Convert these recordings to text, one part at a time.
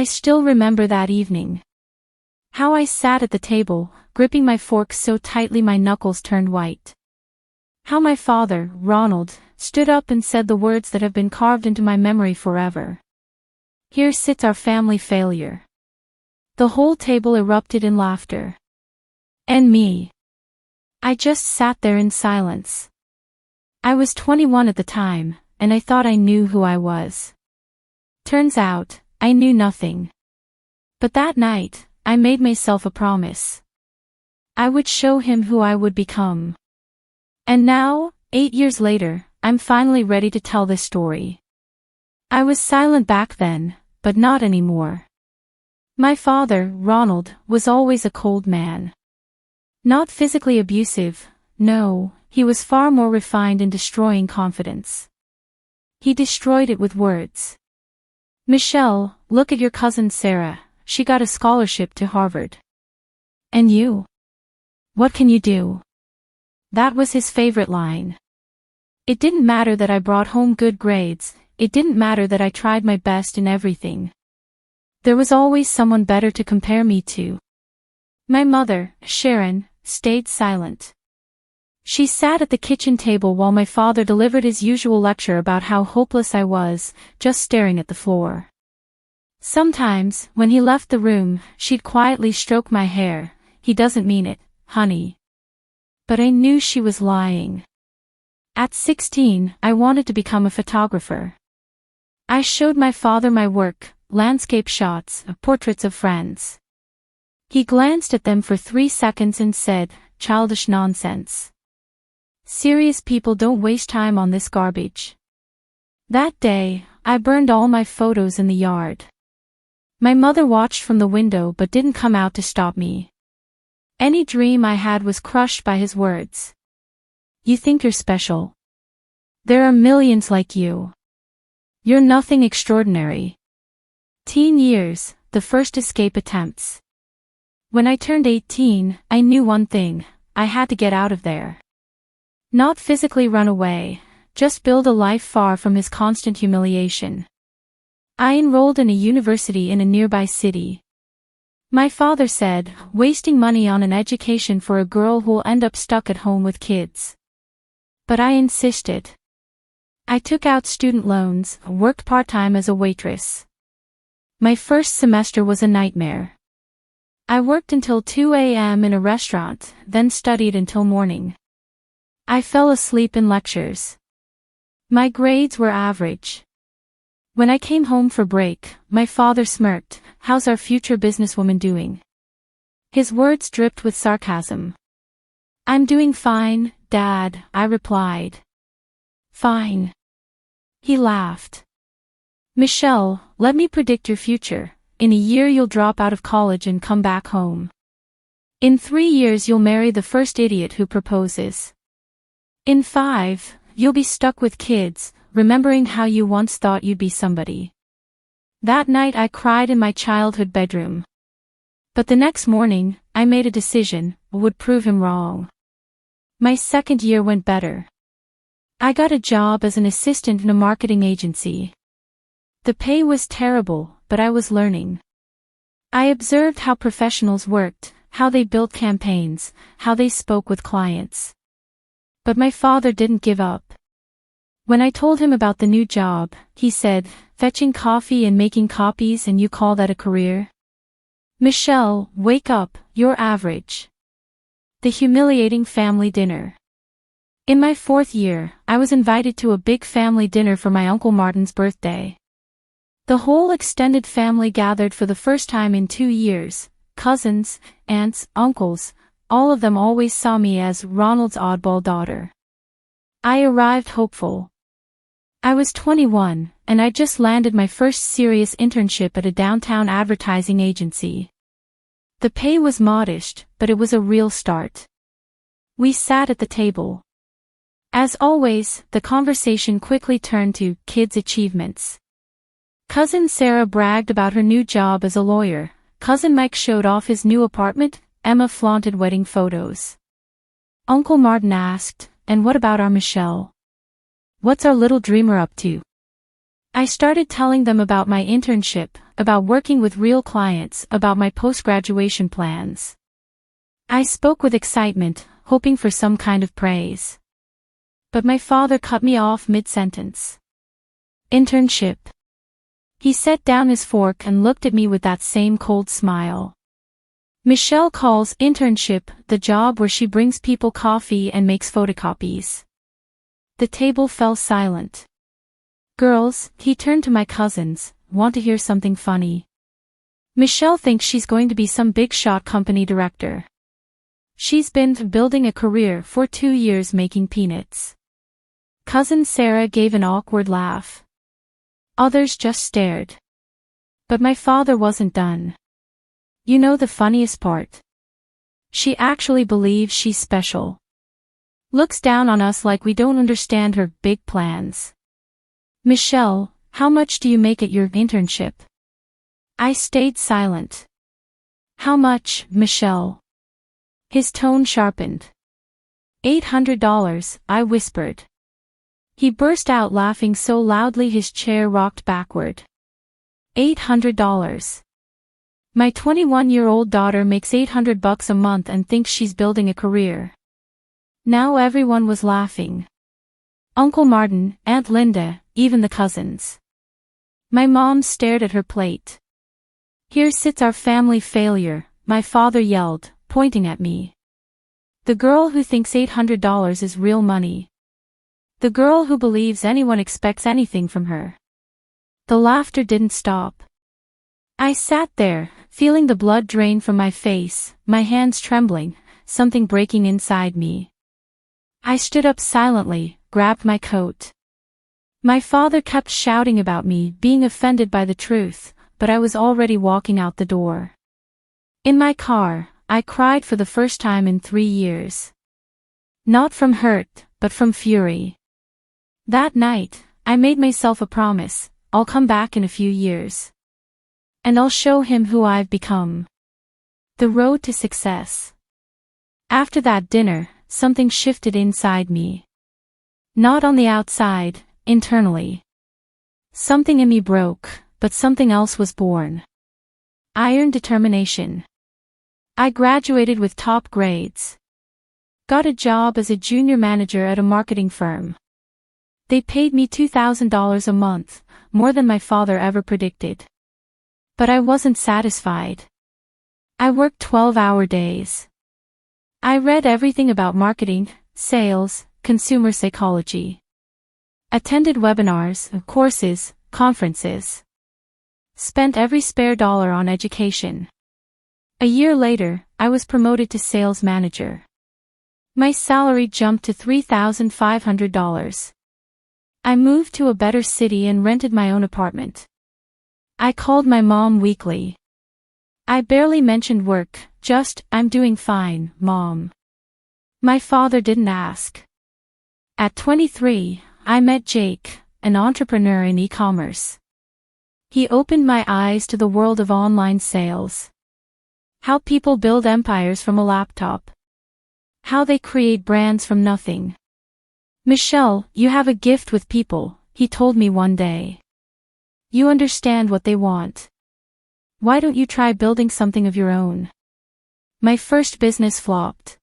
still remember that evening. How I sat at the table, gripping my fork so tightly my knuckles turned white. How my father, Ronald, stood up and said the words that have been carved into my memory forever. "Here sits our family failure." The whole table erupted in laughter. And me. I just sat there in silence. I was 21 at the time, and I thought I knew who I was. Turns out, I knew nothing. But that night, I made myself a promise. I would show him who I would become. And now, 8 years later, I'm finally ready to tell this story. I was silent back then, but not anymore. My father, Ronald, was always a cold man. Not physically abusive, no, he was far more refined in destroying confidence. He destroyed it with words. "Michelle, look at your cousin Sarah, she got a scholarship to Harvard. And you? What can you do?" That was his favorite line. It didn't matter that I brought home good grades, it didn't matter that I tried my best in everything. There was always someone better to compare me to. My mother, Sharon, stayed silent. She sat at the kitchen table while my father delivered his usual lecture about how hopeless I was, just staring at the floor. Sometimes, when he left the room, she'd quietly stroke my hair. "He doesn't mean it, honey." But I knew she was lying. At 16, I wanted to become a photographer. I showed my father my work, landscape shots, portraits of friends. He glanced at them for 3 seconds and said, "Childish nonsense. Serious people don't waste time on this garbage." That day, I burned all my photos in the yard. My mother watched from the window but didn't come out to stop me. Any dream I had was crushed by his words. "You think you're special. There are millions like you. You're nothing extraordinary." Teen years, the first escape attempts. When I turned 18, I knew one thing: I had to get out of there. Not physically run away, just build a life far from his constant humiliation. I enrolled in a university in a nearby city. My father said, wasting money on an education for a girl who'll end up stuck at home with kids. But I insisted. I took out student loans, worked part-time as a waitress. My first semester was a nightmare. I worked until 2 a.m. in a restaurant, then studied until morning. I fell asleep in lectures. My grades were average. When I came home for break, my father smirked, "How's our future businesswoman doing?" His words dripped with sarcasm. "I'm doing fine, Dad," I replied. "Fine." He laughed. "Michelle, let me predict your future. In a year you'll drop out of college and come back home. In 3 years you'll marry the first idiot who proposes. In 5, you'll be stuck with kids, remembering how you once thought you'd be somebody." That night I cried in my childhood bedroom. But the next morning, I made a decision, would prove him wrong. My second year went better. I got a job as an assistant in a marketing agency. The pay was terrible, but I was learning. I observed how professionals worked, how they built campaigns, how they spoke with clients. But my father didn't give up. When I told him about the new job, he said, "Fetching coffee and making copies, and you call that a career? Michelle, wake up, you're average." The humiliating family dinner. In my 4th year, I was invited to a big family dinner for my Uncle Martin's birthday. The whole extended family gathered for the first time in 2 years, cousins, aunts, uncles, all of them always saw me as Ronald's oddball daughter. I arrived hopeful. I was 21, and I just landed my first serious internship at a downtown advertising agency. The pay was modest, but it was a real start. We sat at the table. As always, the conversation quickly turned to kids' achievements. Cousin Sarah bragged about her new job as a lawyer, Cousin Mike showed off his new apartment, Emma flaunted wedding photos. Uncle Martin asked, "And what about our Michelle? What's our little dreamer up to?" I started telling them about my internship, about working with real clients, about my post-graduation plans. I spoke with excitement, hoping for some kind of praise. But my father cut me off mid-sentence. Internship. He set down his fork and looked at me with that same cold smile. Michelle calls internship the job where she brings people coffee and makes photocopies. The table fell silent. Girls, he turned to my cousins, want to hear something funny? Michelle thinks she's going to be some big shot company director. She's been building a career for 2 years making peanuts. Cousin Sarah gave an awkward laugh. Others just stared. But my father wasn't done. You know the funniest part? She actually believes she's special. Looks down on us like we don't understand her big plans. Michelle, how much do you make at your internship? I stayed silent. How much, Michelle? His tone sharpened. $800, I whispered. He burst out laughing so loudly his chair rocked backward. $800. My 21-year-old daughter makes $800 a month and thinks she's building a career. Now everyone was laughing. Uncle Martin, Aunt Linda, even the cousins. My mom stared at her plate. Here sits our family failure, my father yelled, pointing at me. The girl who thinks $800 is real money. The girl who believes anyone expects anything from her. The laughter didn't stop. I sat there, feeling the blood drain from my face, my hands trembling, something breaking inside me. I stood up silently, grabbed my coat. My father kept shouting about me being offended by the truth, but I was already walking out the door. In my car, I cried for the first time in 3 years. Not from hurt, but from fury. That night, I made myself a promise, I'll come back in a few years. And I'll show him who I've become. The road to success. After that dinner, something shifted inside me. Not on the outside, internally. Something in me broke, but something else was born. Iron determination. I graduated with top grades. Got a job as a junior manager at a marketing firm. They paid me $2,000 a month, more than my father ever predicted. But I wasn't satisfied. I worked 12-hour days. I read everything about marketing, sales, consumer psychology. Attended webinars, courses, conferences. Spent every spare dollar on education. A year later, I was promoted to sales manager. My salary jumped to $3,500. I moved to a better city and rented my own apartment. I called my mom weekly. I barely mentioned work, just, I'm doing fine, Mom. My father didn't ask. At 23, I met Jake, an entrepreneur in e-commerce. He opened my eyes to the world of online sales. How people build empires from a laptop. How they create brands from nothing. Michelle, you have a gift with people, he told me one day. You understand what they want. Why don't you try building something of your own? My first business flopped.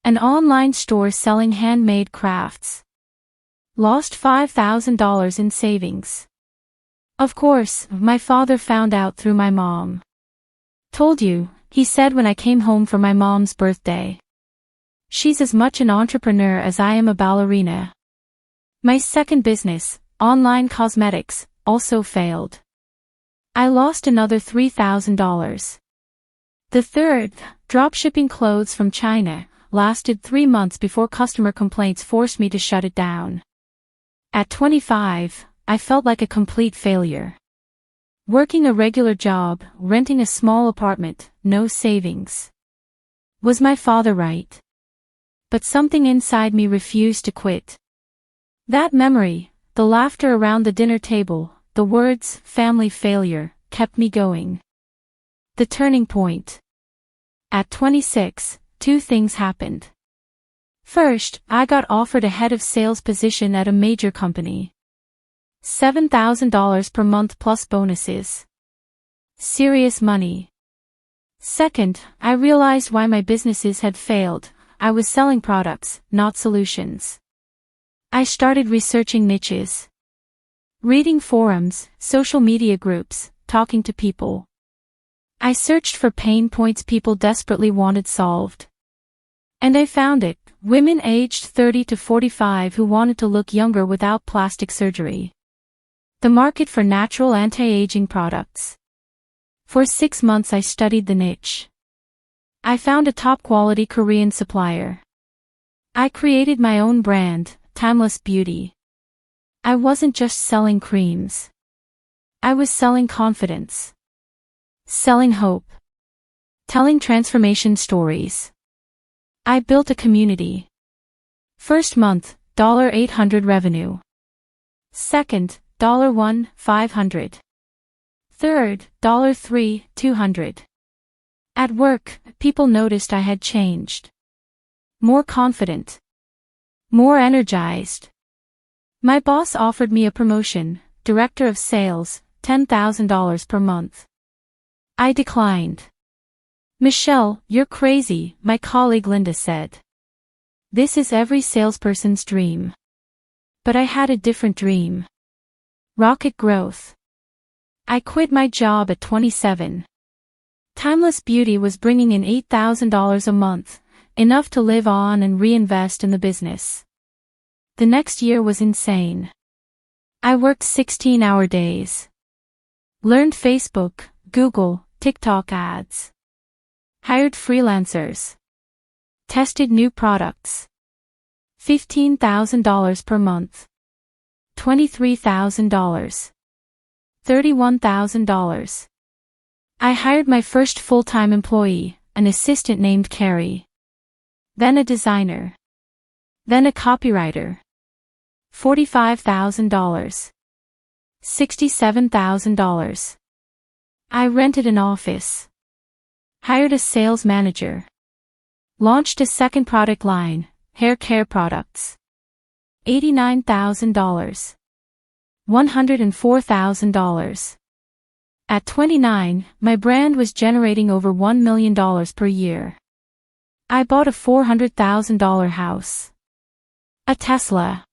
An online store selling handmade crafts. Lost $5,000 in savings. Of course, my father found out through my mom. Told you, he said when I came home for my mom's birthday. She's as much an entrepreneur as I am a ballerina. My second business, online cosmetics, also failed. I lost another $3,000. The third, dropshipping clothes from China, lasted 3 months before customer complaints forced me to shut it down. At 25, I felt like a complete failure. Working a regular job, renting a small apartment, no savings. Was my father right? But something inside me refused to quit. That memory, the laughter around the dinner table, the words, family failure, kept me going. The turning point. At 26, 2 things happened. First, I got offered a head of sales position at a major company. $7,000 per month plus bonuses. Serious money. Second, I realized why my businesses had failed. I was selling products, not solutions. I started researching niches. Reading forums, social media groups, talking to people. I searched for pain points people desperately wanted solved. And I found it, women aged 30 to 45 who wanted to look younger without plastic surgery. The market for natural anti-aging products. For 6 months I studied the niche. I found a top-quality Korean supplier. I created my own brand, Timeless Beauty. I wasn't just selling creams. I was selling confidence. Selling hope. Telling transformation stories. I built a community. First month, $800 revenue. Second, $1,500. Third, $3,200. At work, people noticed I had changed. More confident. More energized. My boss offered me a promotion, director of sales, $10,000 per month. I declined. "Michelle, you're crazy," my colleague Linda said. This is every salesperson's dream. But I had a different dream. Rocket growth. I quit my job at 27. Timeless Beauty was bringing in $8,000 a month, enough to live on and reinvest in the business. The next year was insane. I worked 16-hour days. Learned Facebook, Google, TikTok ads. Hired freelancers. Tested new products. $15,000 per month. $23,000. $31,000. I hired my first full-time employee, an assistant named Carrie. Then a designer. Then a copywriter. $45,000. $67,000. I rented an office. Hired a sales manager. Launched a second product line, hair care products. $89,000. $104,000. At 29, my brand was generating over $1 million per year. I bought a $400,000 house. A Tesla.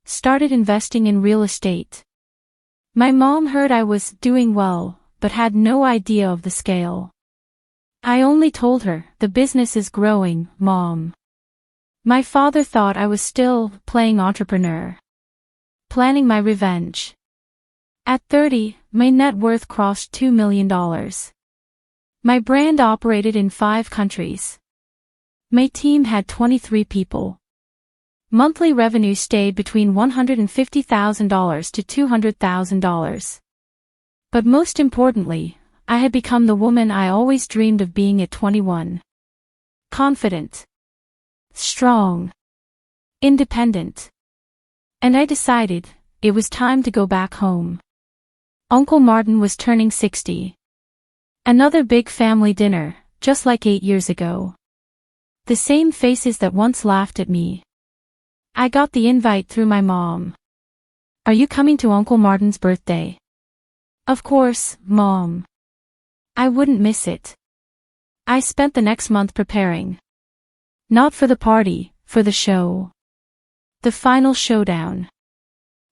Started investing in real estate. My mom heard I was doing well, but had no idea of the scale. I only told her, "The business is growing, Mom." My father thought I was still playing entrepreneur. Planning my revenge. At 30, my net worth crossed $2 million. My brand operated in 5 countries. My team had 23 people. Monthly revenue stayed between $150,000 to $200,000. But most importantly, I had become the woman I always dreamed of being at 21. Confident. Strong. Independent. And I decided, it was time to go back home. Uncle Martin was turning 60. Another big family dinner, just like 8 years ago. The same faces that once laughed at me. I got the invite through my mom. "Are you coming to Uncle Martin's birthday?" "Of course, Mom." I wouldn't miss it. I spent the next month preparing. Not for the party, for the show. The final showdown.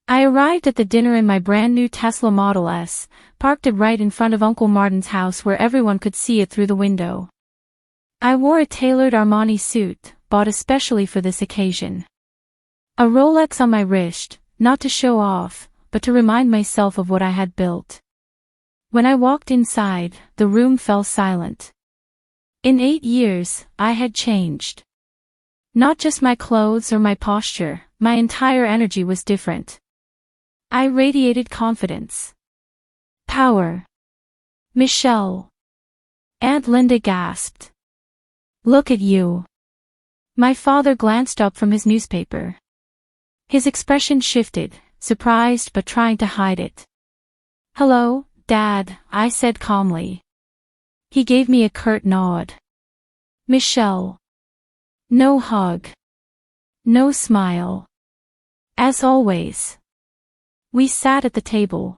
I arrived at the dinner in my brand new Tesla Model S, parked it right in front of Uncle Martin's house where everyone could see it through the window. I wore a tailored Armani suit, bought especially for this occasion. A Rolex on my wrist, not to show off, but to remind myself of what I had built. When I walked inside, the room fell silent. In 8 years, I had changed. Not just my clothes or my posture, my entire energy was different. I radiated confidence. Power. "Michelle." Aunt Linda gasped. "Look at you." My father glanced up from his newspaper. His expression shifted, surprised but trying to hide it. "Hello, Dad," I said calmly. He gave me a curt nod. "Michelle." No hug. No smile. As always. We sat at the table.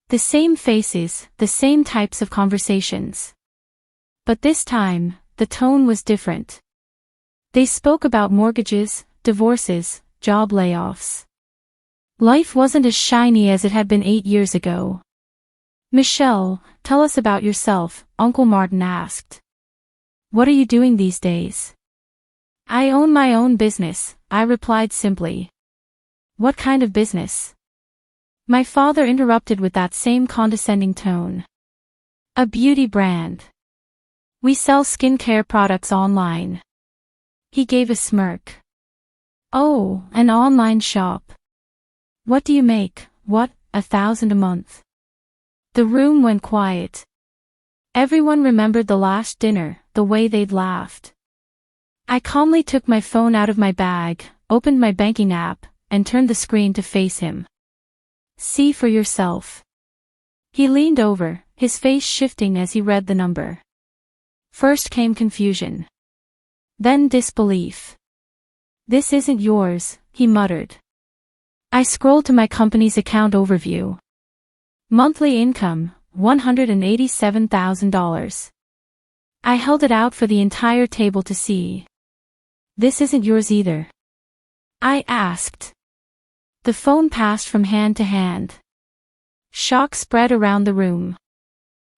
The same faces, the same types of conversations. But this time, the tone was different. They spoke about mortgages, divorces, job layoffs. Life wasn't as shiny as it had been 8 years ago. "Michelle, tell us about yourself," Uncle Martin asked. "What are you doing these days?" "I own my own business," I replied simply. "What kind of business?" My father interrupted with that same condescending tone. "A beauty brand. We sell skincare products online." He gave a smirk. "Oh, an online shop. What do you make? What, $1,000 a month?" The room went quiet. Everyone remembered the last dinner, the way they'd laughed. I calmly took my phone out of my bag, opened my banking app, and turned the screen to face him. "See for yourself." He leaned over, his face shifting as he read the number. First came confusion. Then disbelief. "This isn't yours," he muttered. I scrolled to my company's account overview. Monthly income, $187,000. I held it out for the entire table to see. "This isn't yours either?" I asked. The phone passed from hand to hand. Shock spread around the room.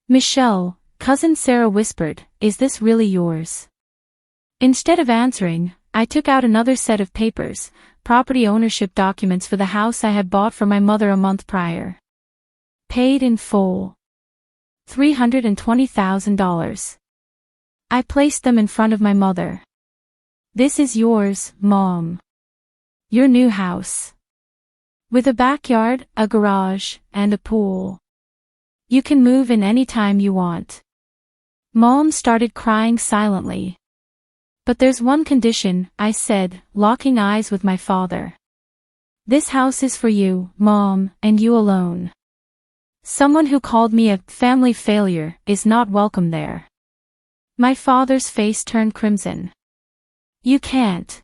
"Michelle," Cousin Sarah whispered, "is this really yours?" Instead of answering, I took out another set of papers, property ownership documents for the house I had bought for my mother a month prior. Paid in full. $320,000. I placed them in front of my mother. "This is yours, Mom. Your new house. With a backyard, a garage, and a pool. You can move in any time you want." Mom started crying silently. "But there's one condition," I said, locking eyes with my father. "This house is for you, Mom, and you alone. Someone who called me a family failure is not welcome there." My father's face turned crimson. "You can't."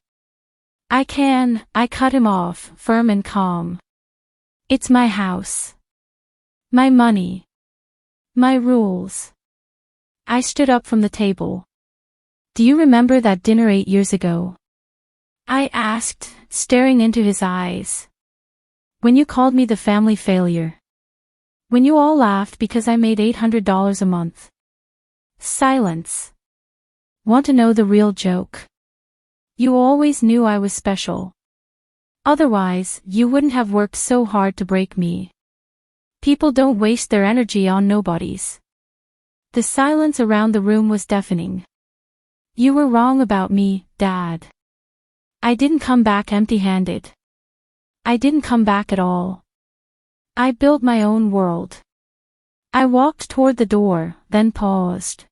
"I can," I cut him off, firm and calm. "It's my house. My money. My rules." I stood up from the table. "Do you remember that dinner 8 years ago?" I asked, staring into his eyes. "When you called me the family failure? When you all laughed because I made $800 a month?" Silence. "Want to know the real joke? You always knew I was special. Otherwise, you wouldn't have worked so hard to break me. People don't waste their energy on nobodies." The silence around the room was deafening. "You were wrong about me, Dad. I didn't come back empty-handed. I didn't come back at all. I built my own world." I walked toward the door, then paused.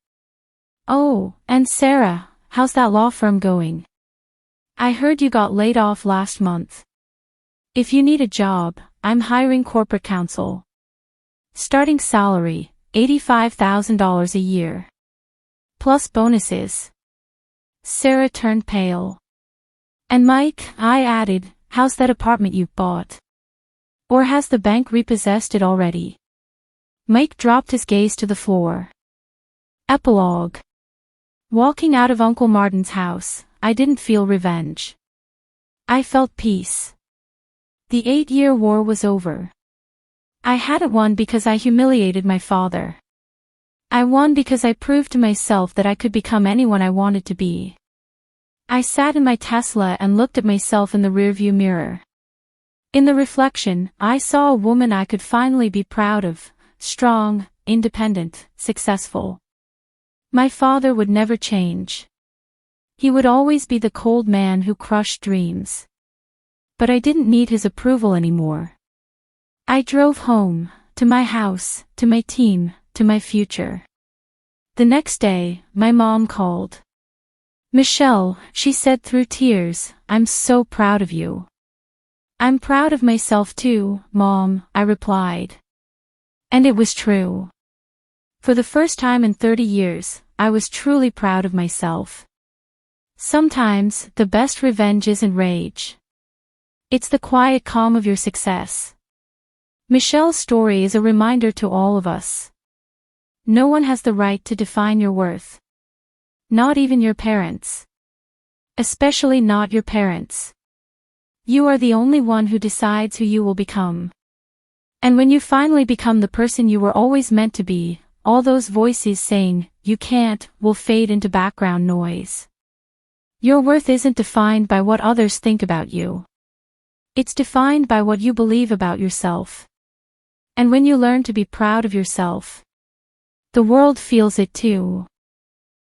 "Oh, and Sarah, how's that law firm going? I heard you got laid off last month. If you need a job, I'm hiring corporate counsel. Starting salary, $85,000 a year. Plus bonuses." Sarah turned pale. "And Mike," I added, "how's that apartment you bought? Or has the bank repossessed it already?" Mike dropped his gaze to the floor. Epilogue. Walking out of Uncle Martin's house, I didn't feel revenge. I felt peace. The 8-year war was over. I hadn't won because I humiliated my father. I won because I proved to myself that I could become anyone I wanted to be. I sat in my Tesla and looked at myself in the rearview mirror. In the reflection, I saw a woman I could finally be proud of, strong, independent, successful. My father would never change. He would always be the cold man who crushed dreams. But I didn't need his approval anymore. I drove home, to my house, to my team, to my future. The next day, my mom called. "Michelle," she said through tears, "I'm so proud of you." "I'm proud of myself too, Mom," I replied. And it was true. For the first time in 30 years, I was truly proud of myself. Sometimes, the best revenge isn't rage. It's the quiet calm of your success. Michelle's story is a reminder to all of us. No one has the right to define your worth. Not even your parents. Especially not your parents. You are the only one who decides who you will become. And when you finally become the person you were always meant to be, all those voices saying, "You can't," will fade into background noise. Your worth isn't defined by what others think about you. It's defined by what you believe about yourself. And when you learn to be proud of yourself, the world feels it too.